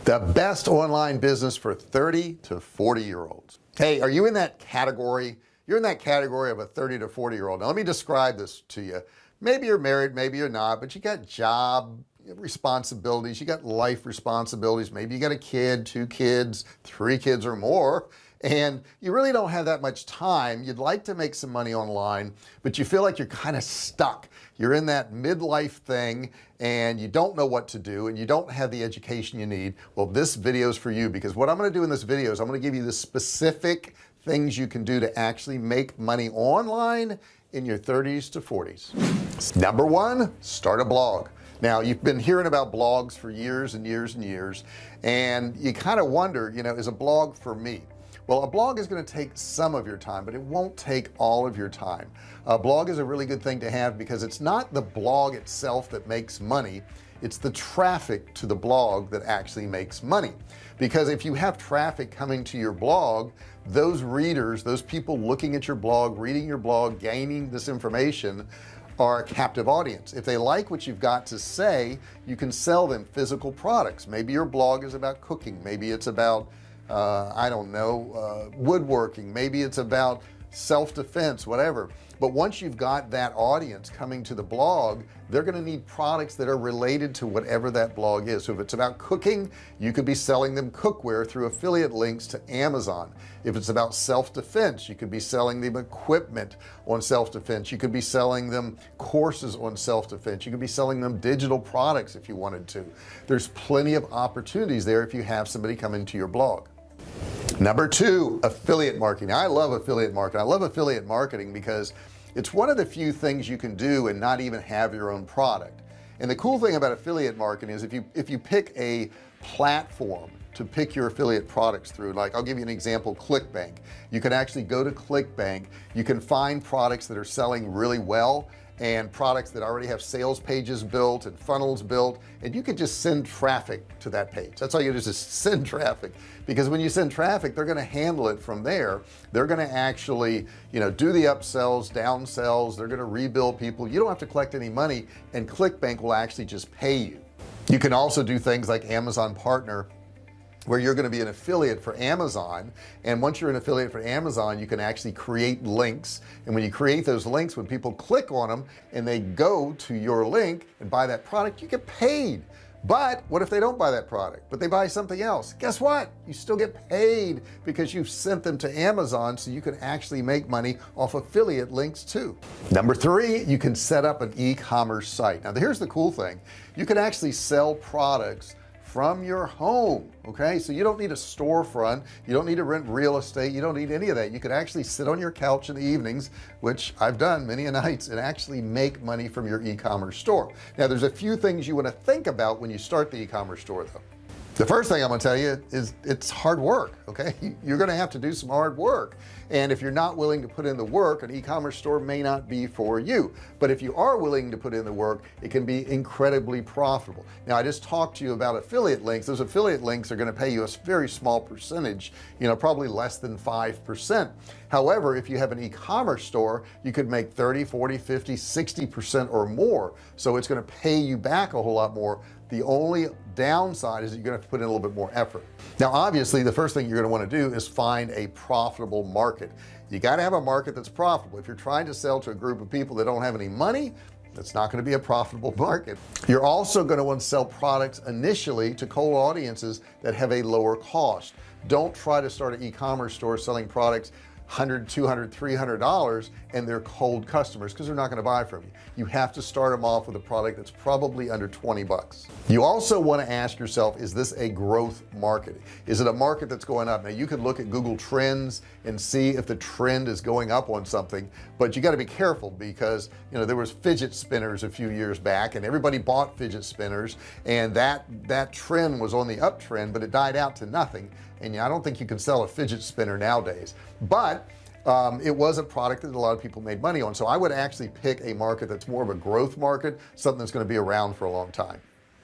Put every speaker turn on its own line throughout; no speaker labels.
The best online business for 30 to 40-year-olds. Hey, are you in that category? You're in that category of a 30 to 40-year-old. Now let me describe this to you. Maybe you're married, maybe you're not, but you got job responsibilities, you got life responsibilities, maybe you got a kid, 2 kids, 3 kids or more, and you really don't have that much time. You'd like to make some money online, but you feel like you're kind of stuck. You're in that midlife thing and you don't know what to do and you don't have the education you need. Well, this video is for you, because what I'm going to do in this video is I'm going to give you the specific things you can do to actually make money online in your 30s to 40s. Number 1, start a blog. Now you've been hearing about blogs for years and years and years, and you kind of wonder, you know, is a blog for me? Well, a blog is going to take some of your time, but it won't take all of your time. A blog is a really good thing to have because it's not the blog itself that makes money. It's the traffic to the blog that actually makes money. Because if you have traffic coming to your blog, those readers, those people looking at your blog, reading your blog, gaining this information, are a captive audience. If they like what you've got to say, you can sell them physical products. Maybe your blog is about cooking, maybe it's about I don't know, woodworking, maybe it's about self-defense, whatever. But once you've got that audience coming to the blog, they're going to need products that are related to whatever that blog is. So if it's about cooking, you could be selling them cookware through affiliate links to Amazon. If it's about self-defense, you could be selling them equipment on self-defense. You could be selling them courses on self-defense. You could be selling them digital products if you wanted to. There's plenty of opportunities there if you have somebody come into your blog. Number 2, affiliate marketing. I love affiliate marketing. I love affiliate marketing because it's one of the few things you can do and not even have your own product. And the cool thing about affiliate marketing is if you pick a platform to pick your affiliate products through, like I'll give you an example, ClickBank. You can actually go to ClickBank, you can find products that are selling really well and products that already have sales pages built and funnels built, and you can just send traffic to that page. That's all you do, is just send traffic, because when you send traffic, they're going to handle it from there. They're going to actually, you know, do the upsells, downsells. They're going to rebuild people. You don't have to collect any money, and ClickBank will actually just pay you. You can also do things like Amazon Partner, where you're going to be an affiliate for Amazon, and once you're an affiliate for Amazon, you can actually create links, and when you create those links, when people click on them and they go to your link and buy that product, you get paid. But what if they don't buy that product, but they buy something else? Guess what? You still get paid because you've sent them to Amazon, so you can actually make money off affiliate links too. Number 3, you can set up an e-commerce site. Now here's the cool thing. You can actually sell products from your home. Okay, so you don't need a storefront, you don't need to rent real estate, you don't need any of that. You could actually sit on your couch in the evenings, which I've done many a nights, and actually make money from your e-commerce store. Now there's a few things you want to think about when you start the e-commerce store though. The first thing I'm going to tell you is it's hard work. Okay, you're going to have to do some hard work, and if you're not willing to put in the work, an e-commerce store may not be for you. But if you are willing to put in the work, it can be incredibly profitable. Now I just talked to you about affiliate links. Those affiliate links are going to pay you a very small percentage, you know, probably less than 5%. However, if you have an e-commerce store, you could make 30, 40, 50, 60% or more, so it's going to pay you back a whole lot more. The only downside is that you're gonna have to put in a little bit more effort. Now obviously the first thing you're going to want to do is find a profitable market. You got to have a market that's profitable. If you're trying to sell to a group of people that don't have any money, that's not going to be a profitable market. You're also going to want to sell products initially to cold audiences that have a lower cost. Don't try to start an e-commerce store selling products $100, $200, $300 and they're cold customers, because they're not going to buy from you. You have to start them off with a product that's probably under 20 bucks. You also want to ask yourself, is this a growth market? Is it a market that's going up? Now you could look at Google Trends and see if the trend is going up on something, but you got to be careful, because you know there was fidget spinners a few years back and everybody bought fidget spinners, and that trend was on the uptrend, but it died out to nothing. And I don't think you can sell a fidget spinner nowadays, but it was a product that a lot of people made money on. So I would actually pick a market that's more of a growth market, something that's going to be around for a long time.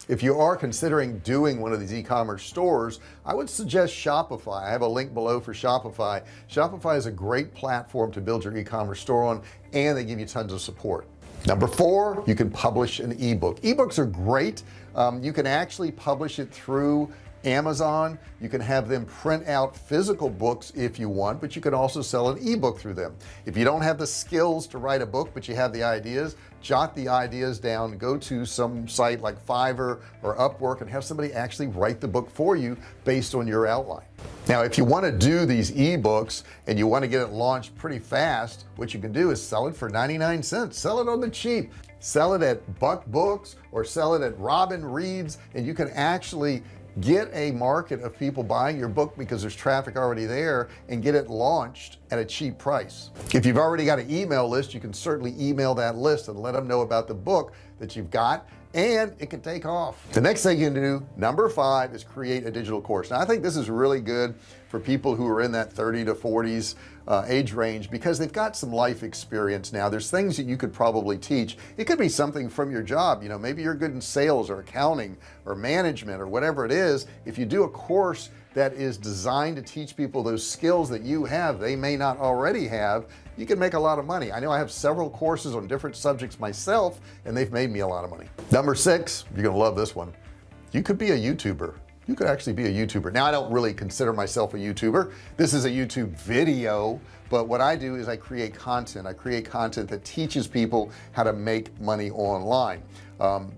If you are considering doing one of these e-commerce stores, I would suggest Shopify. I have a link below for Shopify. Shopify is a great platform to build your e-commerce store on, and they give you tons of support. Number 4, you can publish an ebook. Ebooks are great. You can actually publish it through Amazon. You can have them print out physical books if you want, but you can also sell an ebook through them. If you don't have the skills to write a book but you have the ideas, jot the ideas down, go to some site like Fiverr or Upwork and have somebody actually write the book for you based on your outline. Now if you want to do these ebooks and you want to get it launched pretty fast, what you can do is sell it for 99 cents. Sell it on the cheap, sell it at Buck Books or sell it at Robin Reed's, and you can actually get a market of people buying your book because there's traffic already there, and get it launched at a cheap price. If you've already got an email list, you can certainly email that list and let them know about the book that you've got, and it can take off. The next thing you can do, number 5, is create a digital course. Now I think this is really good for people who are in that 30 to 40s age range, because they've got some life experience now. There's things that you could probably teach. It could be something from your job, you know, maybe you're good in sales or accounting or management or whatever it is. If you do a course that is designed to teach people those skills that you have, they may not already have, you can make a lot of money. I know I have several courses on different subjects myself, and they've made me a lot of money. Number 6, you're gonna love this one. You could be a YouTuber. You could actually be a YouTuber. Now I don't really consider myself a YouTuber. This is a YouTube video, but what I do is I create content. I create content that teaches people how to make money online.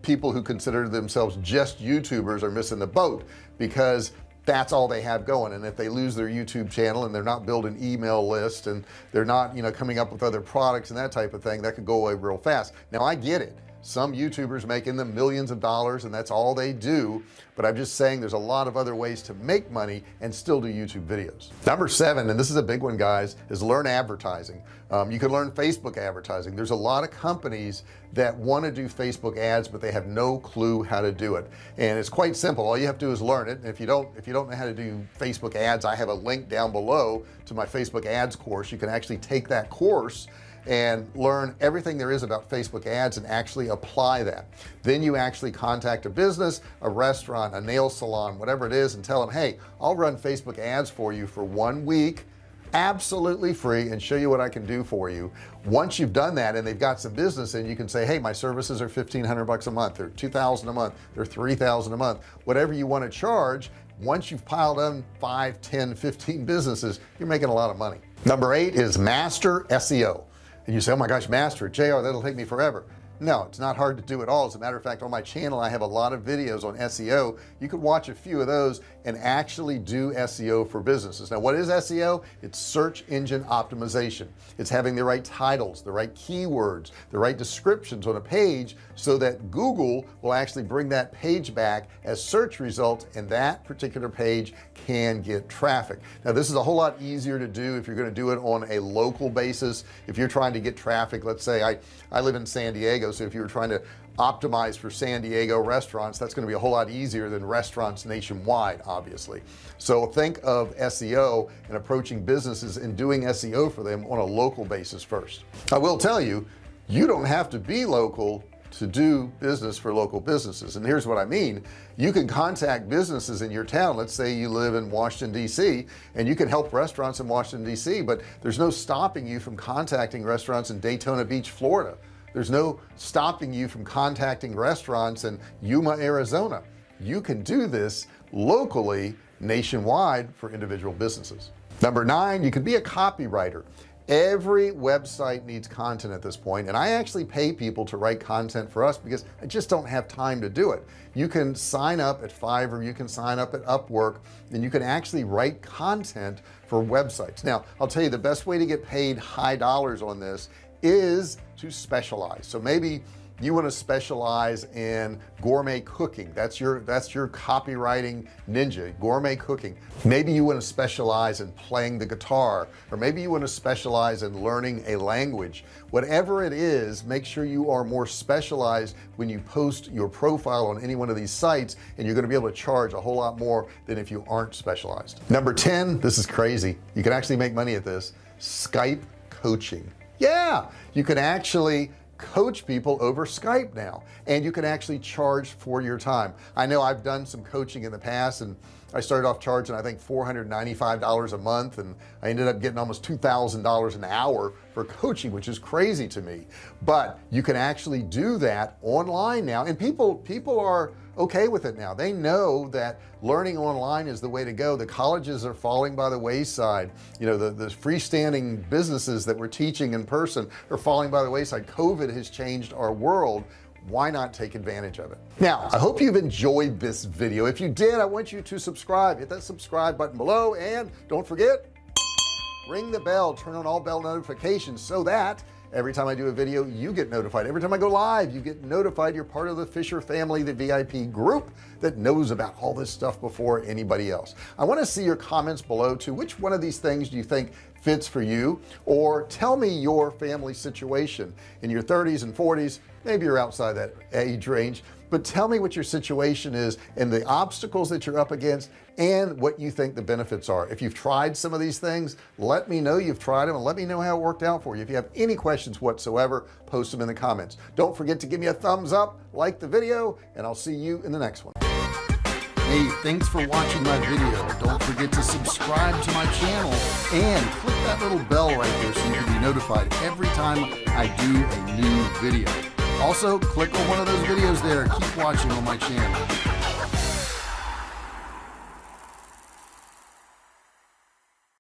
People who consider themselves just YouTubers are missing the boat, because that's all they have going. And if they lose their YouTube channel and they're not building email list and they're not, you know, coming up with other products and that type of thing, that could go away real fast. Now I get it, some YouTubers making them millions of dollars and that's all they do, but I'm just saying there's a lot of other ways to make money and still do YouTube videos. Number 7, and this is a big one guys, is learn advertising. You can learn Facebook advertising. There's a lot of companies that want to do Facebook ads, but they have no clue how to do it, and it's quite simple. All you have to do is learn it. And if you don't know how to do Facebook ads, I have a link down below to my Facebook ads course. You can actually take that course and learn everything there is about Facebook ads and actually apply that. Then you actually contact a business, a restaurant, a nail salon, whatever it is, and tell them, hey, I'll run Facebook ads for you for 1 week absolutely free and show you what I can do for you. Once you've done that and they've got some business, and you can say, hey, my services are $1,500 a month, or $2,000 a month, or $3,000 a month, whatever you want to charge. Once you've piled on 5, 10, 15 businesses, you're making a lot of money. Number 8 is master SEO. And you say, oh my gosh, master it, JR, that'll take me forever. No, it's not hard to do at all. As a matter of fact, on my channel I have a lot of videos on SEO. You could watch a few of those and actually do SEO for businesses. Now what is SEO? It's search engine optimization. It's having the right titles, the right keywords, the right descriptions on a page, so that Google will actually bring that page back as search results, and that particular page can get traffic. Now this is a whole lot easier to do if you're going to do it on a local basis. If you're trying to get traffic, let's say I live in San Diego, so if you were trying to optimize for San Diego restaurants, that's going to be a whole lot easier than restaurants nationwide, obviously. So think of SEO and approaching businesses and doing SEO for them on a local basis first. I will tell you, you don't have to be local to do business for local businesses, and here's what I mean. You can contact businesses in your town. Let's say you live in Washington DC, and you can help restaurants in Washington DC, but there's no stopping you from contacting restaurants in Daytona Beach, Florida. There's no stopping you from contacting restaurants in Yuma, Arizona. You can do this locally, nationwide, for individual businesses. Number 9, you can be a copywriter. Every website needs content at this point, and I actually pay people to write content for us because I just don't have time to do it. You can sign up at Fiverr, you can sign up at Upwork, and you can actually write content for websites. Now I'll tell you, the best way to get paid high dollars on this is to specialize. So maybe you want to specialize in gourmet cooking. That's your copywriting ninja, gourmet cooking. Maybe you want to specialize in playing the guitar, or maybe you want to specialize in learning a language. Whatever it is, make sure you are more specialized when you post your profile on any one of these sites, and you're going to be able to charge a whole lot more than if you aren't specialized. Number 10, this is crazy. You can actually make money at this. Skype coaching. Yeah, you can actually coach people over Skype now, and you can actually charge for your time. I know I've done some coaching in the past, and I started off charging I think $495 a month, and I ended up getting almost $2,000 an hour for coaching, which is crazy to me. But you can actually do that online now, and people are okay with it now. They know that learning online is the way to go. The colleges are falling by the wayside. You know, the freestanding businesses that we're teaching in person are falling by the wayside. COVID has changed our world. Why not take advantage of it? Now, I hope you've enjoyed this video. If you did, I want you to subscribe. Hit that subscribe button below, and don't forget, ring the bell, turn on all bell notifications so that every time I do a video you get notified. Every time I go live you get notified. You're part of the Fisher family, the VIP group that knows about all this stuff before anybody else. I want to see your comments below too. Which one of these things do you think fits for you? Or tell me your family situation in your 30s and 40s. Maybe you're outside that age range, but tell me what your situation is and the obstacles that you're up against and what you think the benefits are. If you've tried some of these things, let me know you've tried them and let me know how it worked out for you. If you have any questions whatsoever, post them in the comments. Don't forget to give me a thumbs up, like the video, and I'll see you in the next one. Hey, thanks for watching my video. Don't forget to subscribe to my channel and click that little bell right there so you can be notified every time I do a new video. Also, click on one of those videos there. Keep watching on my channel.